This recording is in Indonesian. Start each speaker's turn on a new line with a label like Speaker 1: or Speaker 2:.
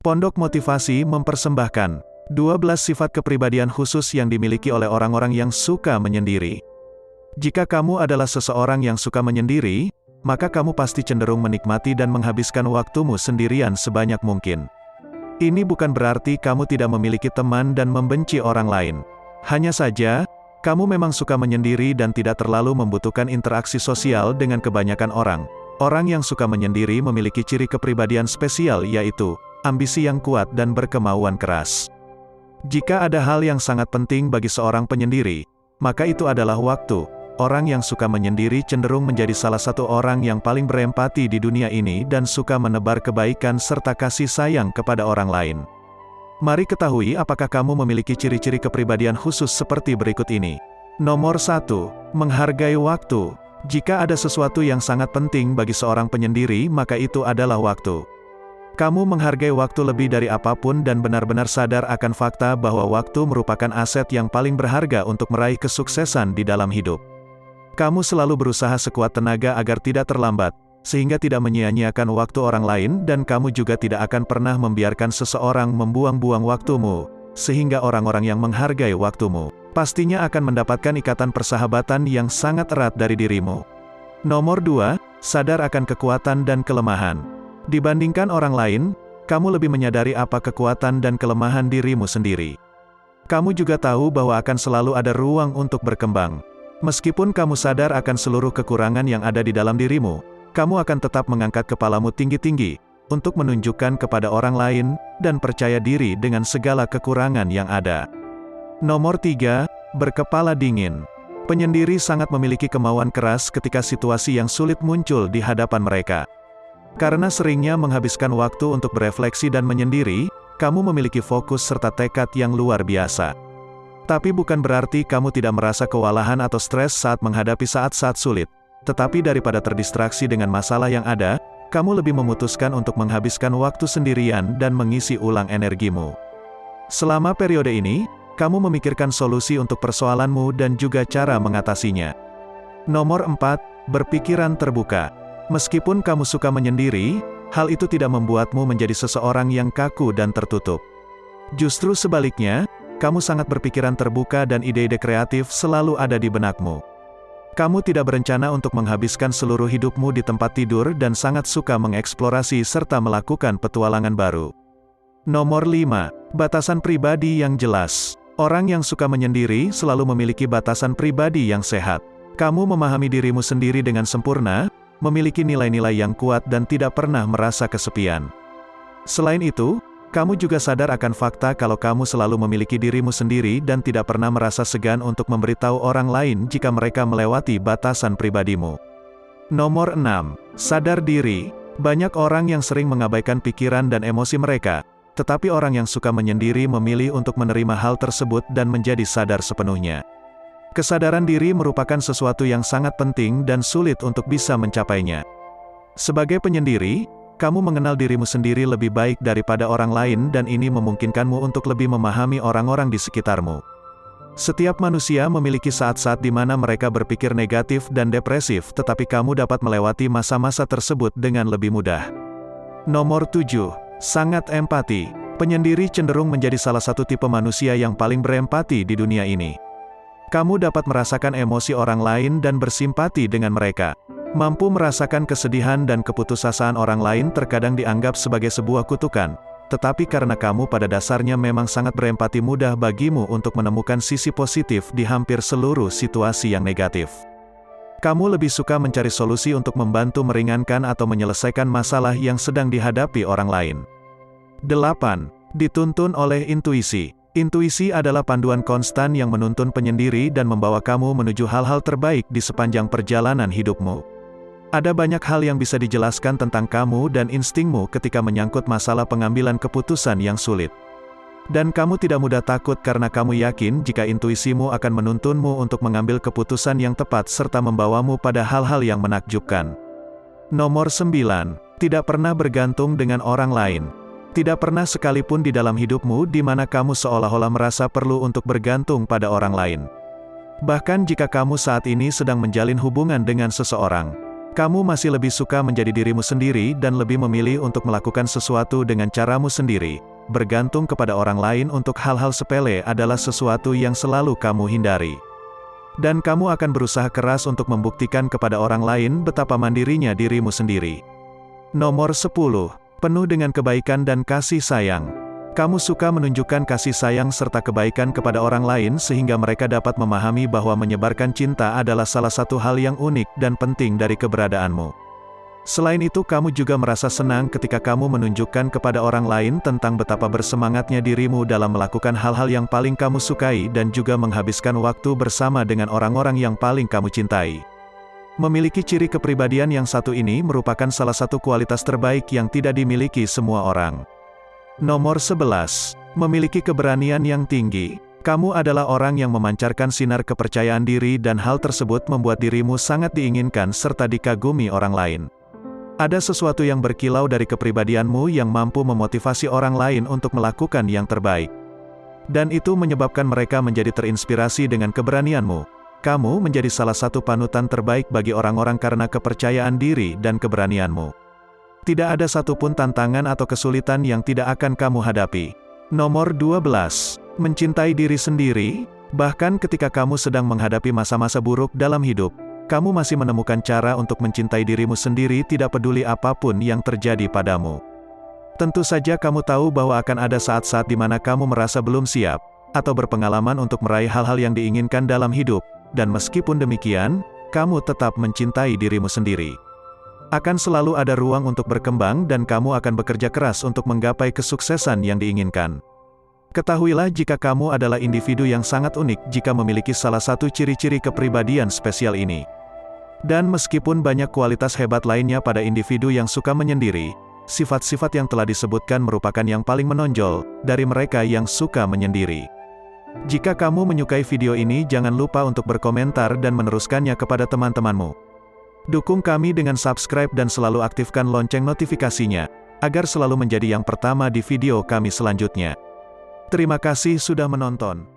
Speaker 1: Pondok Motivasi mempersembahkan 12 sifat kepribadian khusus yang dimiliki oleh orang-orang yang suka menyendiri. Jika kamu adalah seseorang yang suka menyendiri, maka kamu pasti cenderung menikmati dan menghabiskan waktumu sendirian sebanyak mungkin. Ini bukan berarti kamu tidak memiliki teman dan membenci orang lain. Hanya saja, kamu memang suka menyendiri dan tidak terlalu membutuhkan interaksi sosial dengan kebanyakan orang. Orang yang suka menyendiri memiliki ciri kepribadian spesial, yaitu ambisi yang kuat dan berkemauan keras. Jika ada hal yang sangat penting bagi seorang penyendiri, maka itu adalah waktu. Orang yang suka menyendiri cenderung menjadi salah satu orang yang paling berempati di dunia ini dan suka menebar kebaikan serta kasih sayang kepada orang lain. Mari ketahui apakah kamu memiliki ciri-ciri kepribadian khusus seperti berikut ini. Nomor 1. Menghargai waktu. Jika ada sesuatu yang sangat penting bagi seorang penyendiri, maka itu adalah waktu. Kamu menghargai waktu lebih dari apapun dan benar-benar sadar akan fakta bahwa waktu merupakan aset yang paling berharga untuk meraih kesuksesan di dalam hidup. Kamu selalu berusaha sekuat tenaga agar tidak terlambat, sehingga tidak menyia-nyiakan waktu orang lain, dan kamu juga tidak akan pernah membiarkan seseorang membuang-buang waktumu, sehingga orang-orang yang menghargai waktumu pastinya akan mendapatkan ikatan persahabatan yang sangat erat dari dirimu. Nomor 2, sadar akan kekuatan dan kelemahan. Dibandingkan orang lain, kamu lebih menyadari apa kekuatan dan kelemahan dirimu sendiri. Kamu juga tahu bahwa akan selalu ada ruang untuk berkembang. Meskipun kamu sadar akan seluruh kekurangan yang ada di dalam dirimu, kamu akan tetap mengangkat kepalamu tinggi-tinggi, untuk menunjukkan kepada orang lain, dan percaya diri dengan segala kekurangan yang ada. Nomor 3, berkepala dingin. Penyendiri sangat memiliki kemauan keras ketika situasi yang sulit muncul di hadapan mereka. Karena seringnya menghabiskan waktu untuk berefleksi dan menyendiri, kamu memiliki fokus serta tekad yang luar biasa. Tapi bukan berarti kamu tidak merasa kewalahan atau stres saat menghadapi saat-saat sulit. Tetapi daripada terdistraksi dengan masalah yang ada, kamu lebih memutuskan untuk menghabiskan waktu sendirian dan mengisi ulang energimu. Selama periode ini, kamu memikirkan solusi untuk persoalanmu dan juga cara mengatasinya. Nomor 4, berpikiran terbuka. Meskipun kamu suka menyendiri, hal itu tidak membuatmu menjadi seseorang yang kaku dan tertutup. Justru sebaliknya, kamu sangat berpikiran terbuka dan ide-ide kreatif selalu ada di benakmu. Kamu tidak berencana untuk menghabiskan seluruh hidupmu di tempat tidur dan sangat suka mengeksplorasi serta melakukan petualangan baru. Nomor 5, batasan pribadi yang jelas. Orang yang suka menyendiri selalu memiliki batasan pribadi yang sehat. Kamu memahami dirimu sendiri dengan sempurna, memiliki nilai-nilai yang kuat dan tidak pernah merasa kesepian. Selain itu, kamu juga sadar akan fakta kalau kamu selalu memiliki dirimu sendiri dan tidak pernah merasa segan untuk memberitahu orang lain jika mereka melewati batasan pribadimu. Nomor 6, sadar diri. Banyak orang yang sering mengabaikan pikiran dan emosi mereka, tetapi orang yang suka menyendiri memilih untuk menerima hal tersebut dan menjadi sadar sepenuhnya. Kesadaran diri merupakan sesuatu yang sangat penting dan sulit untuk bisa mencapainya. Sebagai penyendiri, kamu mengenal dirimu sendiri lebih baik daripada orang lain dan ini memungkinkanmu untuk lebih memahami orang-orang di sekitarmu. Setiap manusia memiliki saat-saat di mana mereka berpikir negatif dan depresif, tetapi kamu dapat melewati masa-masa tersebut dengan lebih mudah. Nomor 7, sangat empati. Penyendiri cenderung menjadi salah satu tipe manusia yang paling berempati di dunia ini. Kamu dapat merasakan emosi orang lain dan bersimpati dengan mereka. Mampu merasakan kesedihan dan keputusasaan orang lain terkadang dianggap sebagai sebuah kutukan. Tetapi karena kamu pada dasarnya memang sangat berempati, mudah bagimu untuk menemukan sisi positif di hampir seluruh situasi yang negatif. Kamu lebih suka mencari solusi untuk membantu meringankan atau menyelesaikan masalah yang sedang dihadapi orang lain. 8. Dituntun oleh intuisi. Intuisi adalah panduan konstan yang menuntun penyendiri dan membawa kamu menuju hal-hal terbaik di sepanjang perjalanan hidupmu. Ada banyak hal yang bisa dijelaskan tentang kamu dan instingmu ketika menyangkut masalah pengambilan keputusan yang sulit. Dan kamu tidak mudah takut karena kamu yakin jika intuisimu akan menuntunmu untuk mengambil keputusan yang tepat serta membawamu pada hal-hal yang menakjubkan. Nomor 9, tidak pernah bergantung dengan orang lain. Tidak pernah sekalipun di dalam hidupmu di mana kamu seolah-olah merasa perlu untuk bergantung pada orang lain. Bahkan jika kamu saat ini sedang menjalin hubungan dengan seseorang, Kamu masih lebih suka menjadi dirimu sendiri dan lebih memilih untuk melakukan sesuatu dengan caramu sendiri. Bergantung kepada orang lain untuk hal-hal sepele adalah sesuatu yang selalu kamu hindari. Dan kamu akan berusaha keras untuk membuktikan kepada orang lain betapa mandirinya dirimu sendiri. Nomor 10. Penuh dengan kebaikan dan kasih sayang. Kamu suka menunjukkan kasih sayang serta kebaikan kepada orang lain sehingga mereka dapat memahami bahwa menyebarkan cinta adalah salah satu hal yang unik dan penting dari keberadaanmu. Selain itu, kamu juga merasa senang ketika kamu menunjukkan kepada orang lain tentang betapa bersemangatnya dirimu dalam melakukan hal-hal yang paling kamu sukai dan juga menghabiskan waktu bersama dengan orang-orang yang paling kamu cintai. Memiliki ciri kepribadian yang satu ini merupakan salah satu kualitas terbaik yang tidak dimiliki semua orang. Nomor 11. Memiliki keberanian yang tinggi. Kamu adalah orang yang memancarkan sinar kepercayaan diri dan hal tersebut membuat dirimu sangat diinginkan serta dikagumi orang lain. Ada sesuatu yang berkilau dari kepribadianmu yang mampu memotivasi orang lain untuk melakukan yang terbaik. Dan itu menyebabkan mereka menjadi terinspirasi dengan keberanianmu. Kamu menjadi salah satu panutan terbaik bagi orang-orang karena kepercayaan diri dan keberanianmu. Tidak ada satupun tantangan atau kesulitan yang tidak akan kamu hadapi. Nomor 12. Mencintai diri sendiri. Bahkan ketika kamu sedang menghadapi masa-masa buruk dalam hidup, kamu masih menemukan cara untuk mencintai dirimu sendiri tidak peduli apapun yang terjadi padamu. Tentu saja kamu tahu bahwa akan ada saat-saat di mana kamu merasa belum siap, atau berpengalaman untuk meraih hal-hal yang diinginkan dalam hidup, dan meskipun demikian, kamu tetap mencintai dirimu sendiri. Akan selalu ada ruang untuk berkembang dan kamu akan bekerja keras untuk menggapai kesuksesan yang diinginkan. Ketahuilah jika kamu adalah individu yang sangat unik jika memiliki salah satu ciri-ciri kepribadian spesial ini. Dan meskipun banyak kualitas hebat lainnya pada individu yang suka menyendiri, sifat-sifat yang telah disebutkan merupakan yang paling menonjol dari mereka yang suka menyendiri. Jika kamu menyukai video ini, jangan lupa untuk berkomentar dan meneruskannya kepada teman-temanmu. Dukung kami dengan subscribe dan selalu aktifkan lonceng notifikasinya, agar selalu menjadi yang pertama di video kami selanjutnya. Terima kasih sudah menonton.